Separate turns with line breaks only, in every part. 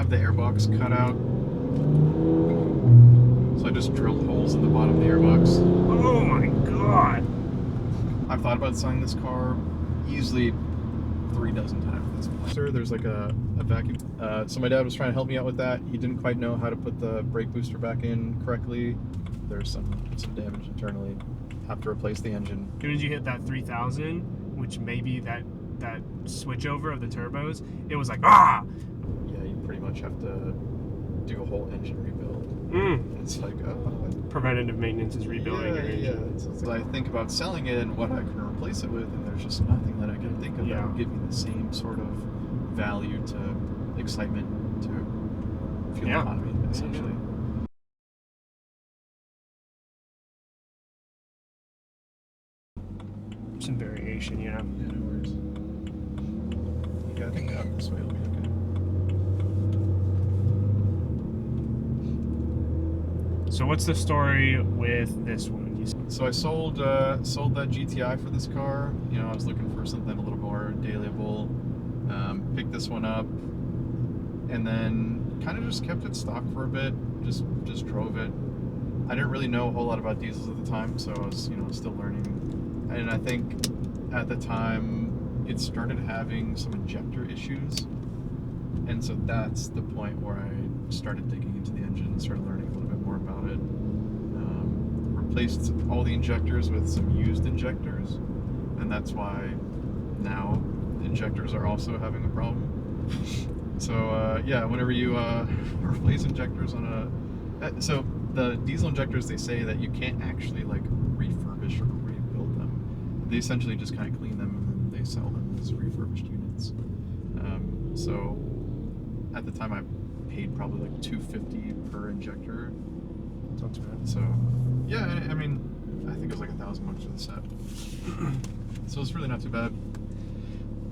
have the airbox cut out. So I just drilled holes in the bottom of the airbox.
Oh my god!
I've thought about selling this car easily 3 dozen times at this point. Sir, there's like a vacuum. So my dad was trying to help me out with that. He didn't quite know how to put the brake booster back in correctly. There's some damage internally. Have to replace the engine.
As soon as you hit that 3000, which may be that switch over of the turbos, it was like, ah!
Yeah, you pretty much have to do a whole engine rebuild. It's like,
Preventative maintenance is rebuilding your engine.
Yeah. So I think about selling it and what I can replace it with, and there's just nothing that I can think of that would give me the same sort of value to excitement to fuel economy, essentially.
Some variation, yeah.
Yeah, no worries. Yeah, I think out this way will be okay.
So what's the story with this one?
So I sold that GTI for this car. You know, I was looking for something a little more dailyable. Picked this one up, and then kind of just kept it stock for a bit. Just drove it. I didn't really know a whole lot about diesels at the time, so I was still learning. And I think at the time it started having some injector issues, and so that's the point where I started digging into the engine and started learning a little bit more about it. Replaced all the injectors with some used injectors, and that's why now injectors are also having a problem. So yeah, whenever you replace injectors on so the diesel injectors, they say that you can't actually like refurbish or rebuild them. They essentially just kind of clean them and then they sell them as refurbished units. So at the time I paid probably like $250 per injector.
Not too bad.
So yeah, I mean, I think it was like $1,000 for the set. So it's really not too bad.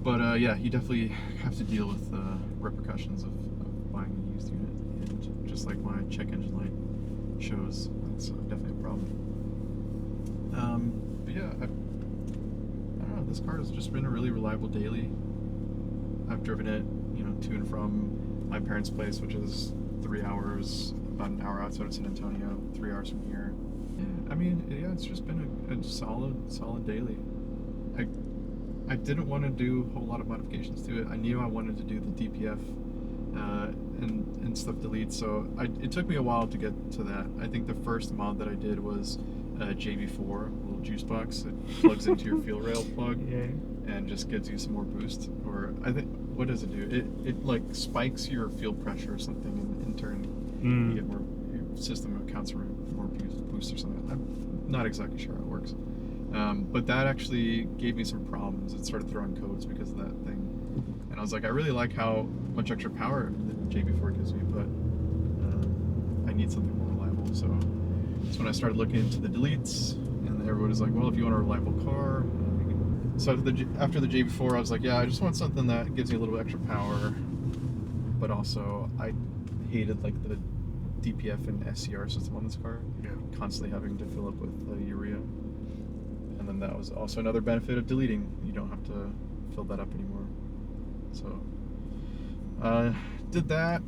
But yeah, you definitely have to deal with the repercussions of buying a used unit. And just like my check engine light shows, that's definitely a problem. But yeah, I don't know, this car has just been a really reliable daily. I've driven it, to and from my parents' place, which is 3 hours, about an hour outside of San Antonio, 3 hours from here. I mean, yeah, it's just been a solid daily. I didn't want to do a whole lot of modifications to it. I knew I wanted to do the DPF and stuff delete, so it took me a while to get to that. I think the first mod that I did was JB4, a little juice box. It plugs into your fuel rail plug and just gives you some more boost. Or I think, what does it do? It like spikes your fuel pressure or something, and in turn you get more. Your system accounts for more boost or something. I'm not exactly sure how it works. But that actually gave me some problems. It started throwing codes because of that thing. And I was like, I really like how much extra power the JB4 gives me, but I need something more reliable. So that's when I started looking into the deletes, and everybody was like, well, if you want a reliable car. So after the JB4, I was like, yeah, I just want something that gives me a little extra power, but also I hated like the DPF and SCR system on this car. Constantly having to fill up with urea. And then that was also another benefit of deleting. You don't have to fill that up anymore. So, did that.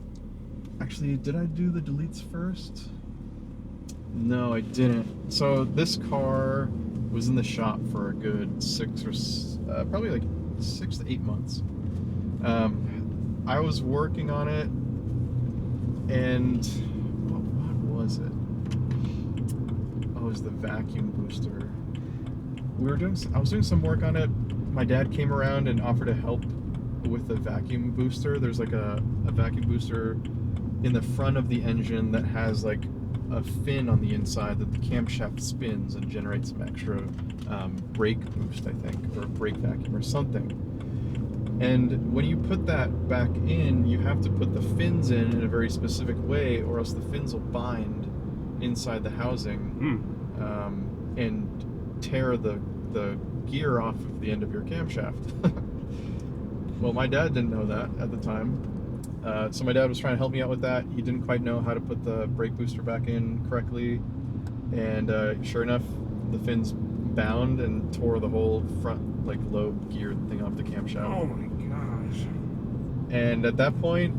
Actually, did I do the deletes first? No, I didn't. So this car was in the shop for a good probably like 6 to 8 months. I was working on it, and what was it? Oh, it was the vacuum booster. I was doing some work on it. My dad came around and offered to help with the vacuum booster. There's like a vacuum booster in the front of the engine that has like a fin on the inside that the camshaft spins and generates some extra brake boost, I think, or brake vacuum or something. And when you put that back in, you have to put the fins in a very specific way, or else the fins will bind inside the housing and tear the gear off of the end of your camshaft. Well, my dad didn't know that at the time. So my dad was trying to help me out with that. He didn't quite know how to put the brake booster back in correctly. And sure enough, the fins bound and tore the whole front like lobe gear thing off the camshaft.
Oh my gosh.
And at that point,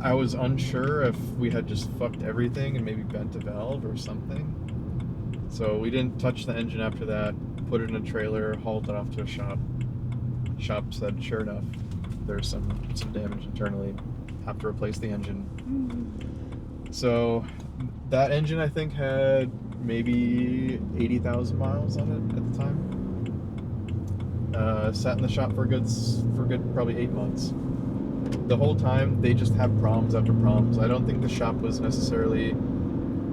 I was unsure if we had just fucked everything and maybe bent a valve or something. So we didn't touch the engine after that, put it in a trailer, hauled it off to a shop. Shop said, sure enough, there's some damage internally. Have to replace the engine. So that engine, I think, had maybe 80,000 miles on it at the time. Sat in the shop for a good probably 8 months. The whole time, they just had problems after problems. I don't think the shop was necessarily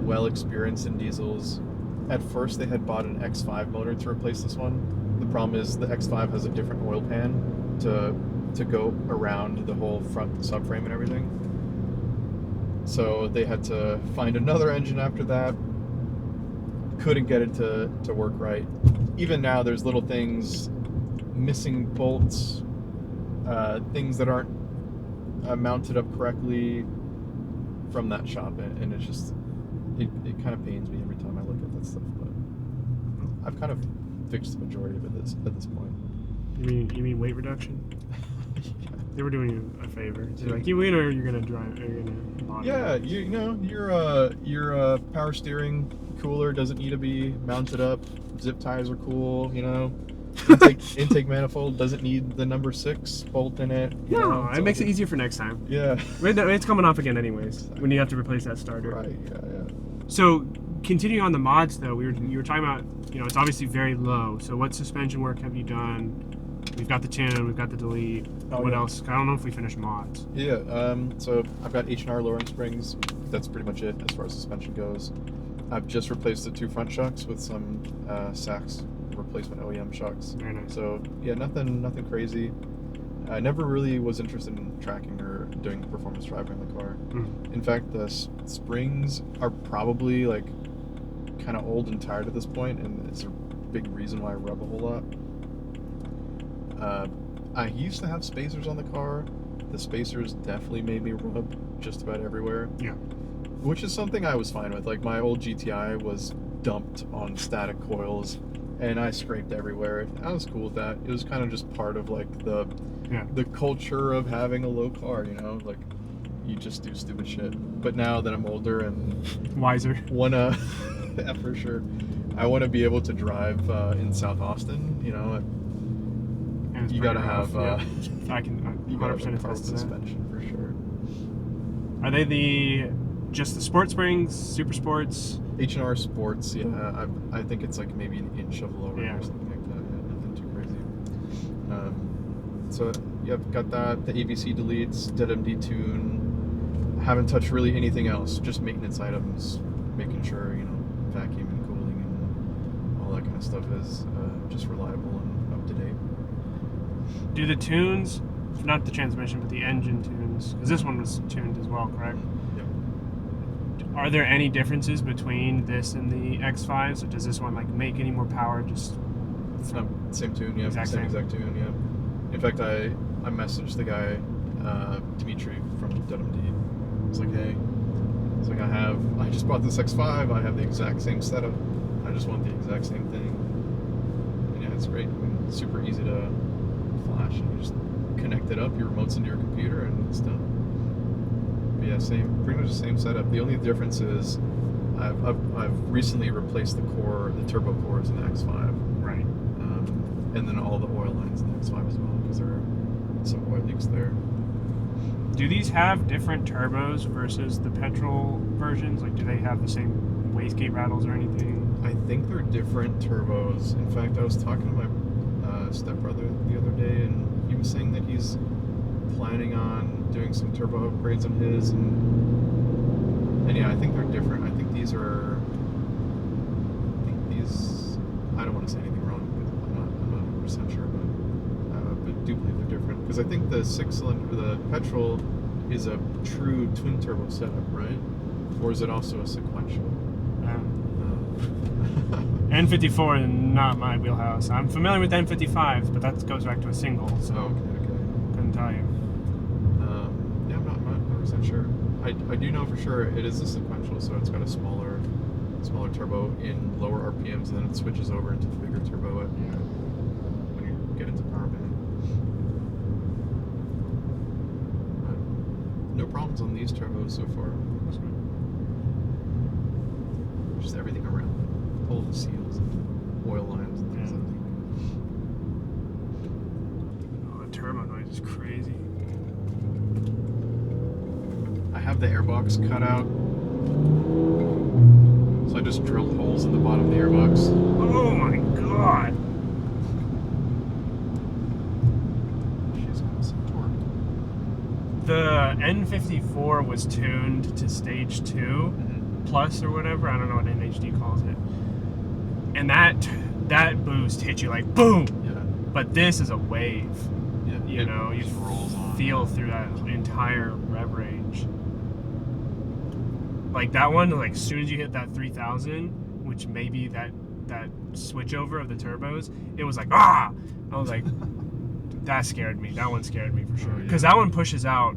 well experienced in diesels. At first, they had bought an X5 motor to replace this one. The problem is the X5 has a different oil pan to go around the whole front subframe and everything. So they had to find another engine after that. Couldn't get it to work right. Even now, there's little things, missing bolts, things that aren't mounted up correctly from that shop, and it's just it kind of pains me every time I look at that stuff. But I've kind of fixed the majority of it at this point.
You mean weight reduction?
Yeah.
They were doing you a favor. They're like, you win or you're gonna drive, or you're gonna body
Yeah,
it.
you know, your power steering cooler doesn't need to be mounted up. Zip ties are cool, you know. Intake manifold doesn't need the number 6 bolt in it.
No, it makes it easier for next time.
Yeah.
It's coming off again anyways, when you have to replace that starter.
Right, yeah.
So, continuing on the mods though, you were talking about, you know, it's obviously very low. So what suspension work have you done? We've got the tune, we've got the delete. What else? I don't know if we finished mods.
Yeah, so I've got H&R lowering springs. That's pretty much it as far as suspension goes. I've just replaced the 2 front shocks with some Sachs replacement OEM shocks.
Very nice.
So yeah, nothing crazy. I never really was interested in tracking or doing performance driving in the car. In fact, the springs are probably like kind of old and tired at this point, and it's a big reason why I rub a whole lot. I used to have spacers on the car. The spacers definitely made me rub just about everywhere.
Yeah.
Which is something I was fine with. Like my old GTI was dumped on static coils, and I scraped everywhere. I was cool with that. It was kind of just part of like the culture of having a low car, you know, like you just do stupid shit. But now that I'm older and
wiser,
wanna yeah, for sure, I want to be able to drive in South Austin, you know.
and
You gotta have
I can 100%
car
attest to that.
suspension for sure.
Are they just the sport springs, super sports?
H&R Sports, yeah. I think it's like maybe an inch of lowering
Yeah.
or something like that. Yeah, nothing too crazy. So yeah, got that. The ABC deletes, ZMD tune. Haven't touched really anything else. Just maintenance items, making sure, you know, vacuum and cooling and all that kind of stuff is just reliable and up to date.
Do the tunes, not the transmission, but the engine tunes, because this one was tuned as well, correct?
Yep.
Are there any differences between this and the X5? So does this one like make any more power? Just
No, same tune, yeah.
Exact
Same
same.
exact tune, yeah. In fact, I messaged the guy, Dimitri from ZMD. I was like, hey, it's like I just bought this X5. I have the exact same setup. I just want the exact same thing. And yeah, it's great. I mean, it's super easy to flash, and you just connect it up. Your remote's into your computer, and it's done. But yeah, pretty much the same setup. The only difference is I've recently replaced the turbo cores in the X5.
right.
And then all the oil lines in the X5 as well, because there are some oil leaks there.
Do these have different turbos versus the petrol versions? Like, do they have the same wastegate rattles or anything?
I think they're different turbos. In fact, I was talking to my stepbrother the other day, and he was saying that he's planning on doing some turbo upgrades on his, and yeah, I think they're different. I think these, I don't want to say anything wrong because I'm not 100% sure, but do believe they're different, because I think the 6-cylinder, the petrol, is a true twin turbo setup, right? Or is it also a sequential?
N54 is not my wheelhouse. I'm familiar with N55s, but that goes back to a single, so
Okay.
couldn't tell you.
Yeah, I'm not 100% sure. I do know for sure it is a sequential, so it's got a smaller turbo in lower RPMs, and then it switches over into the bigger turbo when you get into power band. No problems on these turbos so far. Just everything around, all the seals, oil lines, and things like that.
Oh, the turbo noise is crazy.
I have the airbox cut out, so I just drilled holes in the bottom of the airbox.
Oh my god!
She's got some torque.
The N54 was tuned to stage 2 plus or whatever. I don't know what NHD calls it. And that boost hit you like boom.
Yeah.
But this is a wave.
Yeah.
You know, you
just rolls on.
feel through that entire rev range. Like that one, like as soon as you hit that 3000, which may be that switchover of the turbos, it was like ah. I was like. That scared me. That one scared me for sure. Because that one pushes out,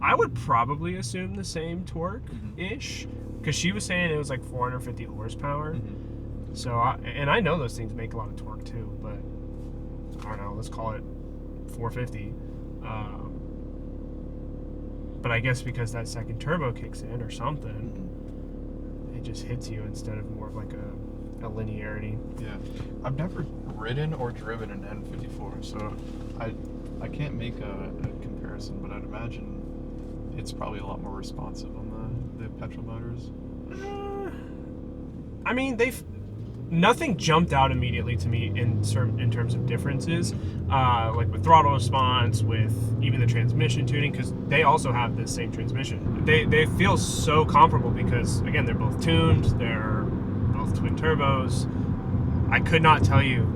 I would probably assume the same torque-ish. Because she was saying it was like 450 horsepower. So, I know those things make a lot of torque too, but I don't know, let's call it 450. But I guess because that second turbo kicks in or something, it just hits you instead of more of like a linearity.
Yeah, I've never ridden or driven an N54, so I can't make a comparison, but I'd imagine it's probably a lot more responsive on the petrol motors.
I mean, nothing jumped out immediately to me in terms of differences, like with throttle response, with even the transmission tuning, because they also have the same transmission. They feel so comparable because again they're both tuned, they're both twin turbos. I could not tell you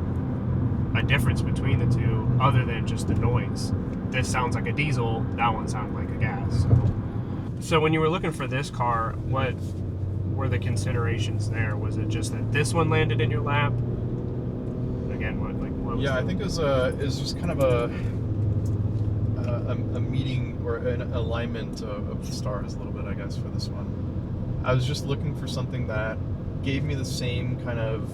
a difference between the two other than just the noise. This sounds like a diesel, that one sounds like a gas. So when you were looking for this car, what were the considerations there? Was it just that this one landed in your lap? Again, what was
I think it was just kind of a meeting or an alignment of the stars a little bit, I guess, for this one. I was just looking for something that gave me the same kind of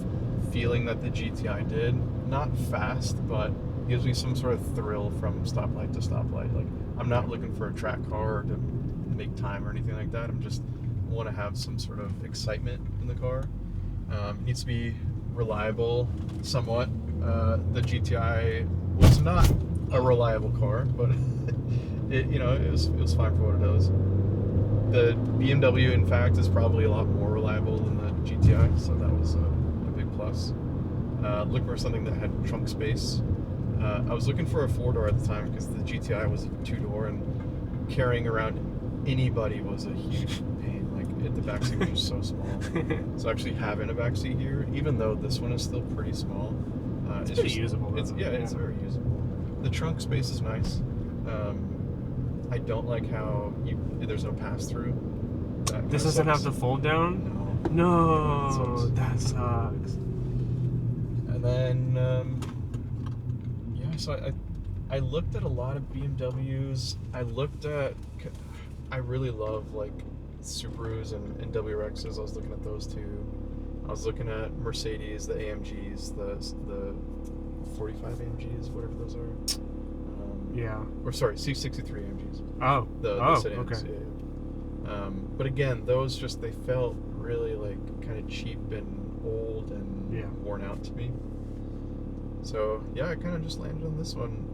feeling that the GTI did. Not fast, but gives me some sort of thrill from stoplight to stoplight. Like, I'm not looking for a track car to make time or anything like that. I'm just want to have some sort of excitement in the car. It needs to be reliable somewhat. The GTI was not a reliable car, but it was fine for what it does. The BMW, in fact, is probably a lot more reliable than the GTI, so that was a big plus. Looking for something that had trunk space. I was looking for a 4-door at the time because the GTI was a 2-door, and carrying around anybody was a huge pain. Like, the backseat was just so small. So actually having a backseat here, even though this one is still pretty small,
it's pretty usable.
It's very usable. The trunk space is nice. I don't like how there's no pass-through.
This doesn't have the fold down? No, that sucks.
And then, so I looked at a lot of BMWs. I really love like Subarus and WRXs. I was looking at those too. I was looking at Mercedes, the AMGs, the 45 AMGs, whatever those are. Or sorry, C63 AMGs.
Oh.
The sedans.
Okay.
Yeah. But again, those they felt really like kind of cheap and old and worn out to me. So I kind of just landed on this one.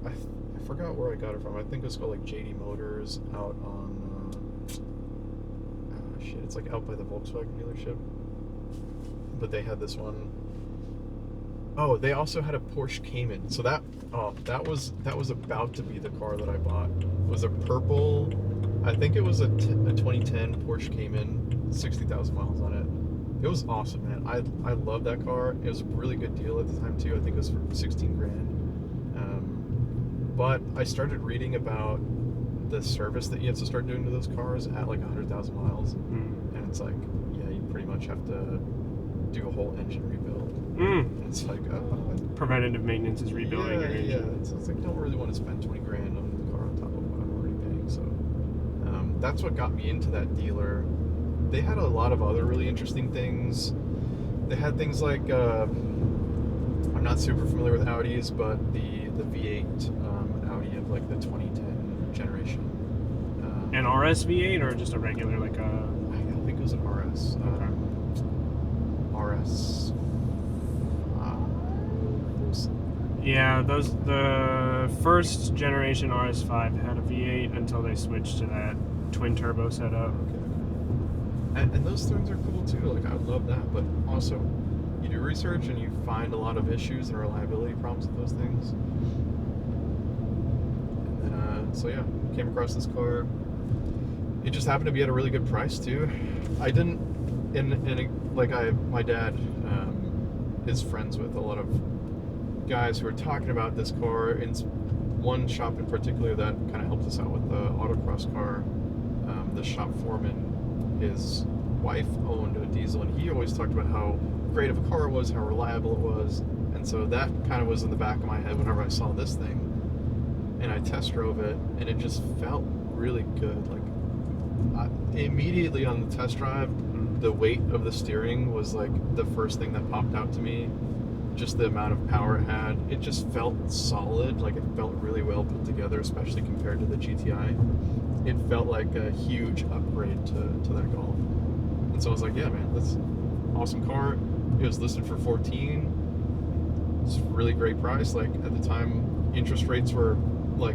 I forgot where I got it from. I think it was called like JD Motors out on it's like out by the Volkswagen dealership. But they had this one. Oh, they also had a Porsche Cayman. So that was about to be the car that I bought. It was a purple, I think it was a 2010 Porsche Cayman, 60,000 miles on it. It was awesome, man. I love that car. It was a really good deal at the time too. I think it was for 16 grand. But I started reading about the service that you have to start doing to those cars at like 100,000 miles, and it's like, you pretty much have to do a whole engine rebuild. And it's like,
preventative maintenance is rebuilding your engine.
Yeah. It's like, I don't really want to spend 20 grand on the car on top of what I'm already paying. So that's what got me into that dealer. They had a lot of other really interesting things. They had things like, I'm not super familiar with Audis, but the V8 Audi of like the 2010 generation.
an RS V8 or just a regular, like a...
I think it was an RS. RS.
Yeah, the first generation RS5 had a V8 until they switched to that twin turbo setup.
Okay. And those things are cool too. Like, I love that, but also, you do research and you find a lot of issues and reliability problems with those things. And then, so yeah, came across this car. It just happened to be at a really good price too. I didn't, my dad is friends with a lot of guys who are talking about this car. In one shop in particular that kind of helped us out with the autocross car, the shop foreman, his wife owned a diesel, and he always talked about how great of a car it was, how reliable it was, and so that kind of was in the back of my head whenever I saw this thing, and I test drove it, and it just felt really good. Like, immediately on the test drive, the weight of the steering was like the first thing that popped out to me. Just the amount of power it had, it just felt solid. Like, it felt really well put together, especially compared to the GTI. It felt like a huge upgrade to that Golf. And so I was like, yeah, man, that's an awesome car. It was listed for 14. It's a really great price. Like, at the time, interest rates were like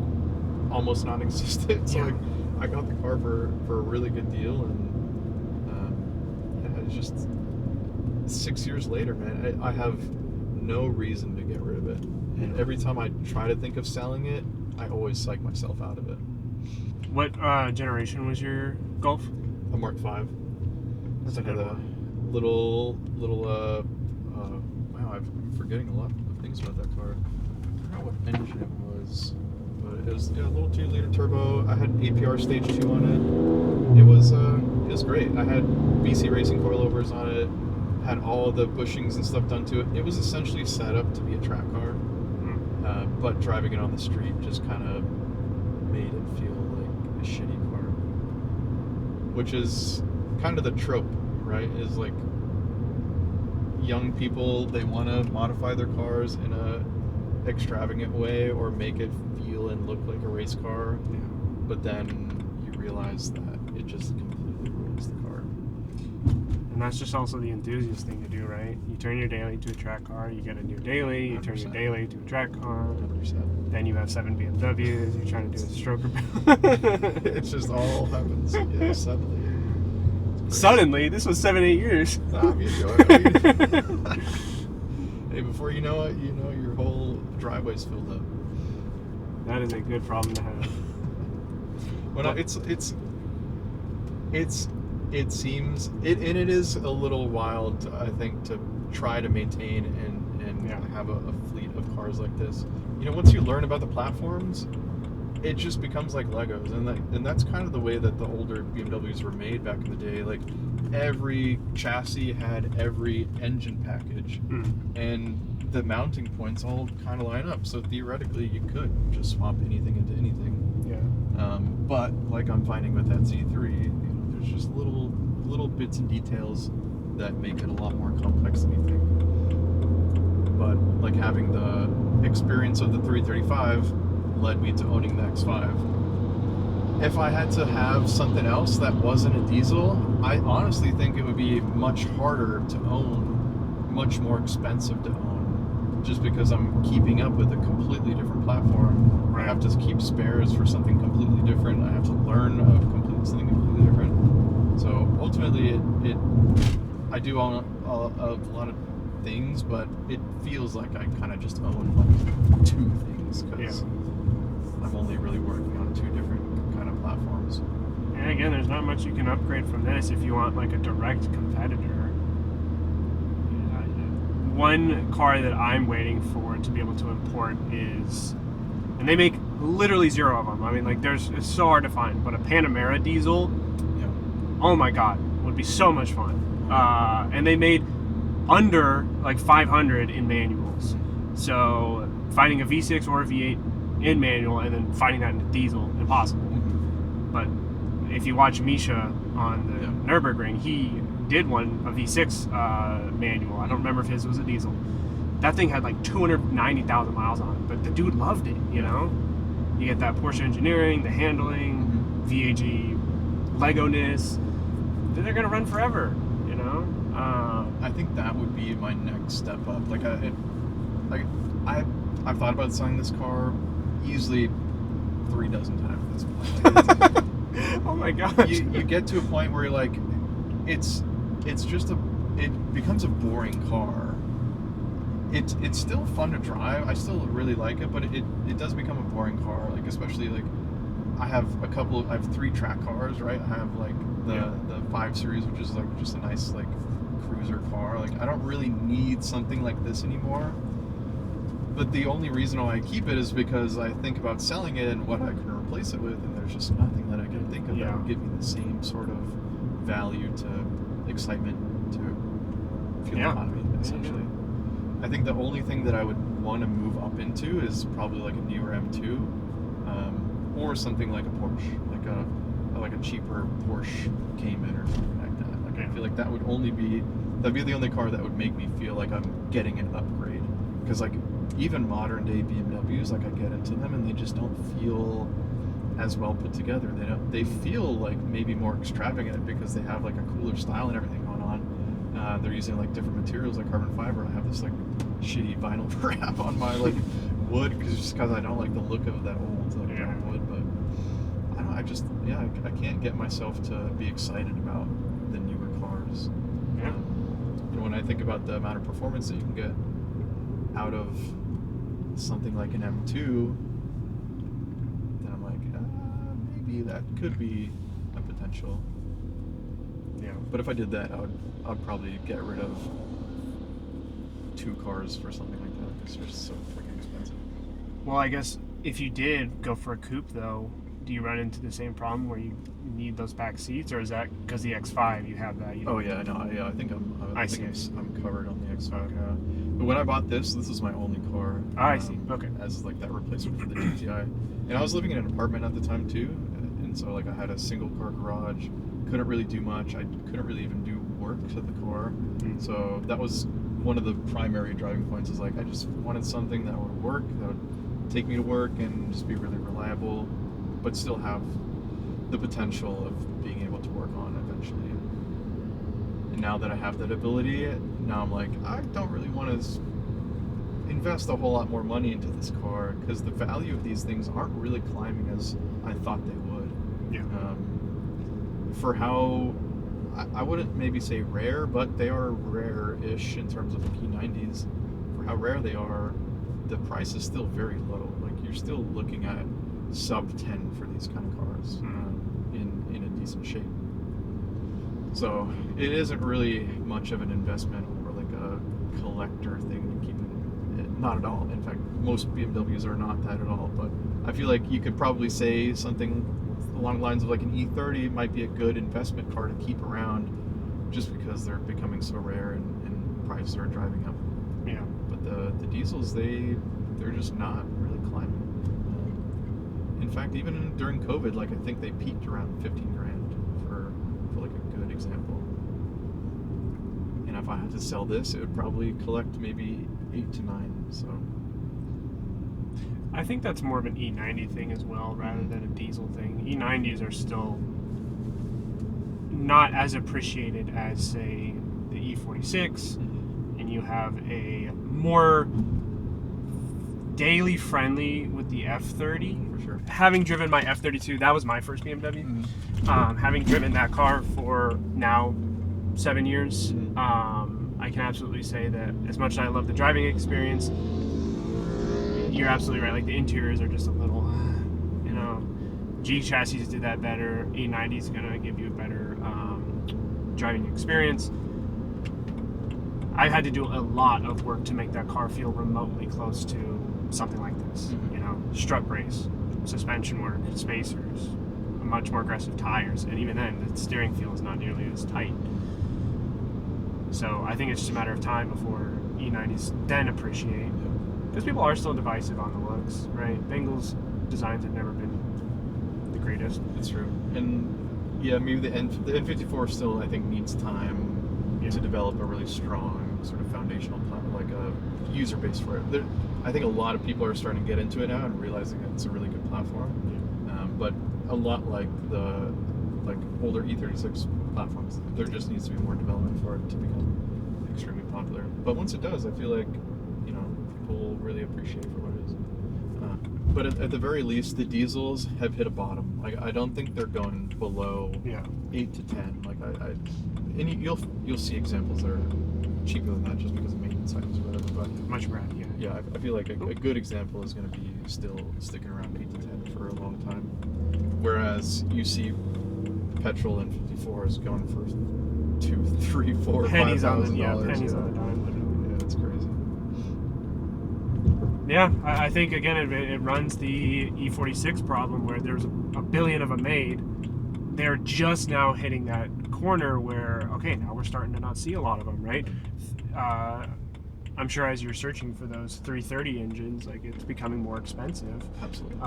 almost non-existent. So like, I got the car for a really good deal, and yeah, it's just 6 years later, man. I have no reason to get rid of it, and every time I try to think of selling it, I always psych myself out of it.
What generation was your Golf?
A Mark V.
That's a good one.
Little wow, I'm forgetting a lot of things about that car. I forgot what engine it was, but it was a little 2-liter turbo. I had APR Stage 2 on it. It was great. I had BC Racing coilovers on it. Had all the bushings and stuff done to it. It was essentially set up to be a track car, but driving it on the street just kind of made it feel like a shitty car, which is kind of the trope, right? Is like, young people, they want to modify their cars in a extravagant way or make it feel and look like a race car, but then you realize that it just completely ruins the car.
And that's just also the enthusiast thing to do, right? You turn your daily to a track car, you get a new daily, you 100%. Turn your daily to a track car,
100%.
Then you have 7 BMWs, you're trying to do a stroker.
It just all happens, yeah, suddenly.
Suddenly? This was 7-8 years.
Nah, I mean, hey, before you know it, your whole driveway's filled up.
That is a good problem to have.
Well, it seems, and it is a little wild, I think, to try to maintain and have a fleet of cars like this. Once you learn about the platforms, it just becomes like Legos, and that's kind of the way that the older BMWs were made back in the day. Like, every chassis had every engine package, and the mounting points all kind of line up. So theoretically, you could just swap anything into anything.
Yeah.
But like I'm finding with that Z3, there's just little bits and details that make it a lot more complex than you think. But like, having the experience of the 335 led me to owning the X5. If I had to have something else that wasn't a diesel, I honestly think it would be much harder to own, much more expensive to own, just because I'm keeping up with a completely different platform.
Right.
I have to keep spares for something completely different. I have to learn something completely different. So ultimately, I do own a lot of things, but it feels like I kind of just own like 2 things, because I'm only really working on 2 different kind of platforms.
And again, there's not much you can upgrade from this if you want like a direct competitor. One car that I'm waiting for to be able to import is, and they make literally 0 of them. I mean, like, it's so hard to find, but a Panamera diesel, oh my god, would be so much fun. And they made under like 500 in manuals. So finding a V6 or a V8 in manual and then finding that in a diesel, impossible. But if you watch Misha on the Nürburgring, he did one, a V6 manual. I don't remember if his was a diesel. That thing had like 290,000 miles on it, but the dude loved it, You get that Porsche engineering, the handling, VAG Lego-ness, they're gonna run forever. You know.
I think that would be my next step up. I've thought about selling this car easily 3 dozen times at this point. Like,
oh my gosh.
you get to a point where you're like, it becomes a boring car. It's still fun to drive. I still really like it, but it does become a boring car. Like, especially like I have 3 track cars, right? I have like the 5 Series, which is like just a nice like cruiser car. Like, I don't really need something like this anymore. But the only reason why I keep it is because I think about selling it and what I can replace it with, and there's just nothing that I can think of that would give me the same sort of value to excitement to fuel economy, essentially. I think the only thing that I would want to move up into is probably like a newer M2, or something like a Porsche, like a cheaper Porsche Cayman or something like that. Like, I feel like that'd be the only car that would make me feel like I'm getting an upgrade. Because like even modern day BMWs, like I get into them and they just don't feel as well put together. They feel like maybe more extravagant because they have like a cooler style and everything going on. They're using like different materials like carbon fiber. I have this like shitty vinyl wrap on my like wood because I don't like the look of that old brown wood. But I can't get myself to be excited about the newer cars.
Yeah.
When I think about the amount of performance that you can get out of something like an M2, then I'm like, maybe that could be a potential.
Yeah.
But if I did that, I'd probably get rid of 2 cars for something like that because they're so freaking expensive.
Well, I guess if you did go for a coupe, though, do you run into the same problem where you need those back seats, or is that because the X5 you have that?
I think I'm covered on the X5.
Okay.
But when I bought this is my only car.
I see. Okay.
As like that replacement for the GTI, and I was living in an apartment at the time too, and so like I had a single car garage. Couldn't really do much. I couldn't really even do work to the car. So that was one of the primary driving points. Is like I just wanted something that would work, that would take me to work and just be really reliable, but still have the potential of being able to work on eventually. And now that I have that ability, now I'm like, I don't really want to invest a whole lot more money into this car because the value of these things aren't really climbing as I thought they would.
Yeah.
For how, I wouldn't maybe say rare, but they are rare-ish in terms of the E90s. For how rare they are, the price is still very low. Like, you're still looking at sub 10 for these kind of cars in a decent shape. So it isn't really much of an investment or like a collector thing to keep it. Not at all. In fact, most BMWs are not that at all. But I feel like you could probably say something along the lines of like an E30 might be a good investment car to keep around just because they're becoming so rare and prices are driving up.
Yeah.
But the diesels, they're just not really climbing. In fact, even during COVID, like I think they peaked around 15 grand for like a good example. And if I had to sell this, it would probably collect maybe 8 to 9. So
I think that's more of an E90 thing as well, rather than a diesel thing. E90s are still not as appreciated as, say, the E46, and you have a more daily friendly with the F30.
for sure.
Having driven my F32, that was my first BMW. Having driven that car for now 7 years, I can absolutely say that as much as I love the driving experience, you're absolutely right. Like, the interiors are just a little, G chassis did that better. E90 is going to give you a better driving experience. I've had to do a lot of work to make that car feel remotely close to something like this. Strut brace, suspension work, spacers, much more aggressive tires, and even then, the steering feel is not nearly as tight. So I think it's just a matter of time before E90s then appreciate. Because people are still divisive on the looks, right? Bengals designs have never been the greatest.
It's true. And yeah, maybe the N54 still, I think, needs time to develop a really strong sort of foundational plan, like a user base for it. I think a lot of people are starting to get into it now and realizing that it's a really good platform. But a lot like the like older E36 platforms. There just needs to be more development for it to become extremely popular. But once it does, I feel like, you know, people will really appreciate it for what it is. But at the very least, the diesels have hit a bottom. Like, I don't think they're going below 8 to 10. Like, and you'll see examples that are cheaper than that just because of maintenance items or whatever. But
much better.
yeah, I feel like a good example is going to be still sticking around 8 to 10 for a long time. Whereas you see petrol and 54s going for $2, $3, $4,
pennies
$5,000.
Pennies on the dime, literally.
Yeah, it's crazy.
Yeah, I think again it runs the E46 problem where there's a billion of them made. They're just now hitting that corner where, okay, now we're starting to not see a lot of them, right? I'm sure as you're searching for those 330 engines, like, it's becoming more expensive.
Absolutely.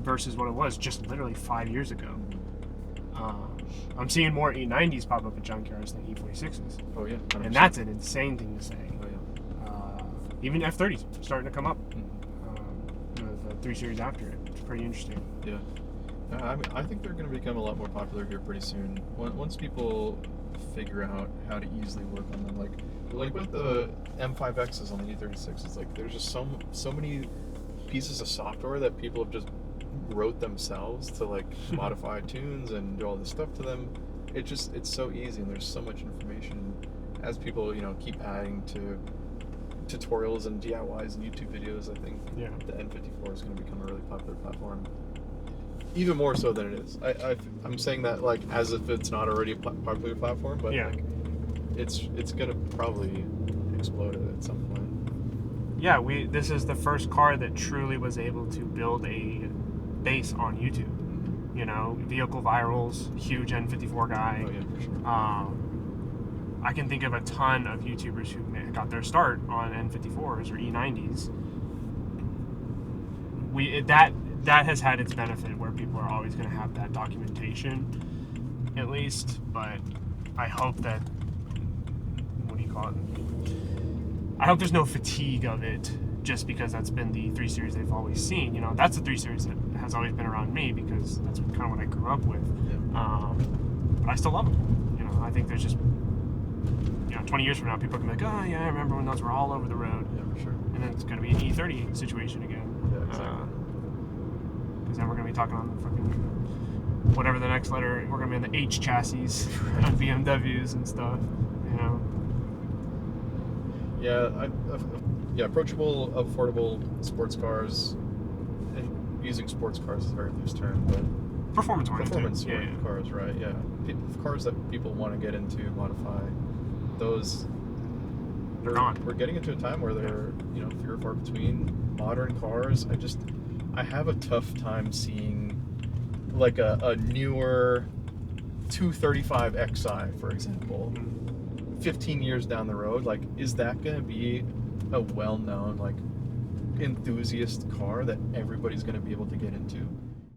Versus what it was just literally 5 years ago. I'm seeing more E90s pop up at junkyards than E46s.
Oh yeah, 100%.
And that's an insane thing to say.
Oh yeah.
Even F30s starting to come up. The 3 Series after it. It's pretty interesting.
Yeah. I think they're going to become a lot more popular here pretty soon. Once people figure out how to easily work on them, like with the M5Xs on the E36, it's like there's just so many pieces of software that people have just wrote themselves to like modify tunes and do all this stuff to them. It's so easy, and there's so much information as people, you know, keep adding to tutorials and DIYs and YouTube videos. I think the N54 is going to become a really popular platform, even more so than it is. I'm saying that like as if it's not already a popular platform, but like it's going to probably explode at some point.
Yeah, this is the first car that truly was able to build a base on YouTube. You know, vehicle virals, huge N54 guy.
Oh yeah, for sure.
I can think of a ton of YouTubers who got their start on N54s or E90s. That has had its benefit where people are always going to have that documentation, at least. But I hope that, what do you call it? I hope there's no fatigue of it just because that's been the 3 Series they've always seen. You know, that's the 3 Series that has always been around me because that's kind of what I grew up with.
Yeah.
But I still love them. You know, I think there's just, 20 years from now, people are going to be like, oh, yeah, I remember when those were all over the road.
Yeah, for sure.
And then it's going to be an E30 situation again.
Yeah, exactly.
Because then we're going to be talking on the fucking, whatever the next letter, we're going to be on the H chassis on BMWs and stuff, you know?
Yeah, approachable, affordable sports cars, and using sports cars is a very loose term, but performance-oriented cars, right? Yeah, cars that people want to get into, modify. Those,
they're gone.
We're getting into a time where they're, few or far between. Modern cars, I have a tough time seeing like a newer 235 Xi, for example, 15 years down the road. Like, is that going to be a well-known, like, enthusiast car that everybody's going to be able to get into?